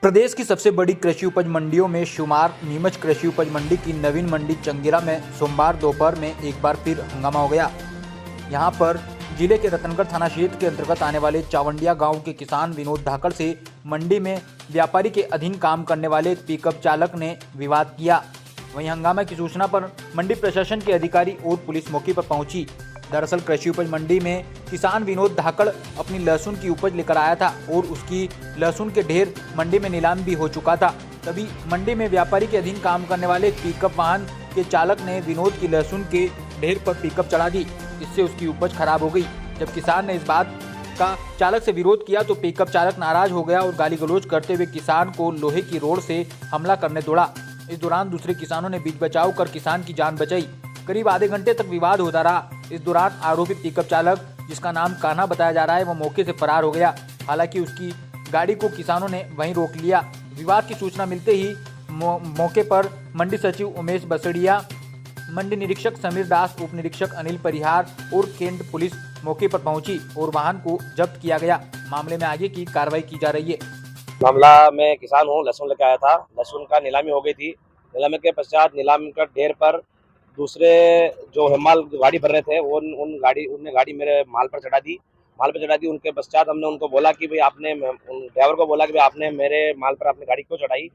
प्रदेश की सबसे बड़ी कृषि उपज मंडियों में शुमार नीमच कृषि उपज मंडी की नवीन मंडी चंगेरा में सोमवार दोपहर में एक बार फिर हंगामा हो गया। यहां पर जिले के रतनगढ़ थाना क्षेत्र के अंतर्गत आने वाले चावंडिया गांव के किसान विनोद धाकड़ से मंडी में व्यापारी के अधीन काम करने वाले एक पिकअप चालक ने विवाद किया। वहीं हंगामा की सूचना पर मंडी प्रशासन के अधिकारी और पुलिस मौके पर पहुंची। दरअसल कृषि उपज मंडी में किसान विनोद धाकड़ अपनी लहसुन की उपज लेकर आया था और उसकी लहसुन के ढेर मंडी में नीलाम भी हो चुका था। तभी मंडी में व्यापारी के अधीन काम करने वाले एक पिकअप वाहन के चालक ने विनोद की लहसुन के ढेर पर पिकअप चढ़ा दी, इससे उसकी उपज खराब हो गई। जब किसान ने इस बात का चालक से विरोध किया तो पिकअप चालक नाराज हो गया और गाली गलौज करते हुए किसान को लोहे की रोड से हमला करने दौड़ा। इस दौरान दूसरे किसानों ने बीच बचाव कर किसान की जान बचाई। करीब आधे घंटे तक विवाद होता रहा। इस दौरान आरोपी पिकअप चालक, जिसका नाम कान्हा बताया जा रहा है, वो मौके से फरार हो गया। हालांकि उसकी गाड़ी को किसानों ने वहीं रोक लिया। विवाद की सूचना मिलते ही मौके पर मंडी सचिव उमेश बसड़िया, मंडी निरीक्षक समीर दास, उप निरीक्षक अनिल परिहार और केंट पुलिस मौके पर पहुंची और वाहन को जब्त किया गया। मामले में आगे की कार्रवाई की जा रही है। मामला मैं किसान हूँ, लहसुन लेके आया था। लहसुन का नीलामी हो गई थी। नीलामी के पश्चात नीलाम का ढेर पर दूसरे जो माल गाड़ी भर रहे थे उनने गाड़ी मेरे माल पर चढ़ा दी। उनके पश्चात हमने उनको बोला कि भाई आपने ड्राइवर को बोला कि भाई आपने मेरे माल पर अपनी गाड़ी क्यों चढ़ाई,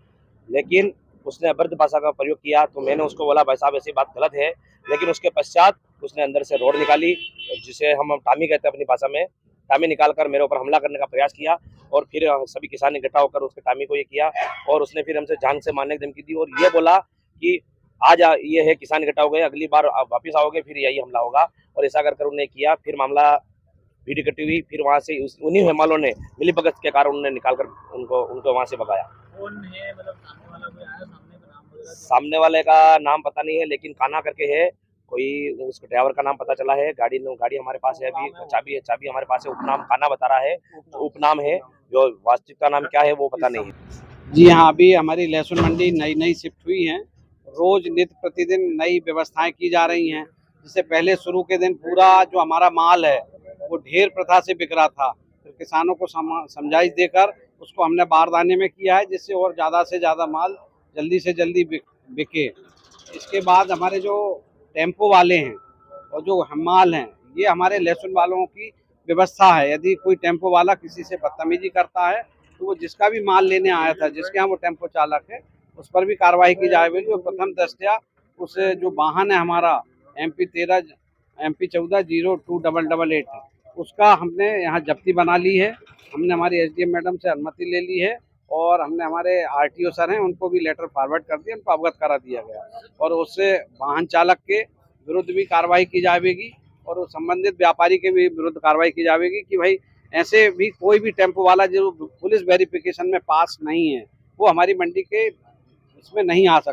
लेकिन उसने अभद्र भाषा का प्रयोग किया। तो मैंने उसको बोला भाई साहब ऐसी बात गलत है, लेकिन उसके पश्चात उसने अंदर से रोड निकाली, जिसे हम टामी कहते हैं अपनी भाषा में। टामी निकालकर मेरे ऊपर हमला करने का प्रयास किया और फिर सभी किसान ने इकट्ठा होकर उसके टामी को ये किया और उसने फिर हमसे जान से मारने की धमकी दी और ये बोला कि आज ये है किसान इकट्ठा हो गए, अगली बार आप वापिस आओगे फिर यही हमला होगा। और ऐसा कर उन्होंने किया। फिर मामला भीड़ इकट्ठी हुई। फिर वहाँ से उन्हीं हेमालों ने मिलीभगत के कारण उन्होंने निकालकर उनको वहाँ से भगाया। कौन है, मतलब सामने वाला कोई आया, सामने का नाम वगैरह? सामने वाले का नाम पता नहीं है, लेकिन कान्हा करके है कोई। उसके ड्राइवर का नाम पता चला है। गाड़ी हमारे पास है, अभी चाबी हमारे पास है। उपनाम कान्हा बता रहा है, उपनाम है, जो वास्तविक का नाम क्या है वो पता नहीं है। जी हाँ, अभी हमारी लहसुन मंडी नई शिफ्ट हुई है। रोज नित्य प्रतिदिन नई व्यवस्थाएं की जा रही हैं। जिससे पहले शुरू के दिन पूरा जो हमारा माल है वो ढेर प्रथा से बिक रहा था। फिर किसानों को समझाइश देकर उसको हमने बारदाने में किया है, जिससे और ज़्यादा से ज़्यादा माल जल्दी से जल्दी बिके। इसके बाद हमारे जो टेम्पो वाले हैं और जो हमाल हैं, ये हमारे लहसुन वालों की व्यवस्था है। यदि कोई टेम्पो वाला किसी से बदतमीजी करता है तो वो जिसका भी माल लेने आया था, जिसके यहाँ वो टेम्पो चालक है, उस पर भी कार्रवाई की जाएगी। और प्रथम दृष्टया उस जो वाहन है हमारा MP 140288 है, उसका हमने यहाँ जब्ती बना ली है। हमने हमारी SDM मैडम से अनुमति ले ली है और हमने हमारे RTO सर हैं, उनको भी लेटर फॉरवर्ड कर दिया, उनको अवगत करा दिया गया। और उससे वाहन चालक के विरुद्ध भी कार्रवाई की जाएगी और उस संबंधित व्यापारी के भी विरुद्ध कार्रवाई की जाएगी कि भाई ऐसे भी कोई भी टेम्पो वाला जो पुलिस वेरिफिकेशन में पास नहीं है वो हमारी मंडी के इसमें नहीं आ सकता।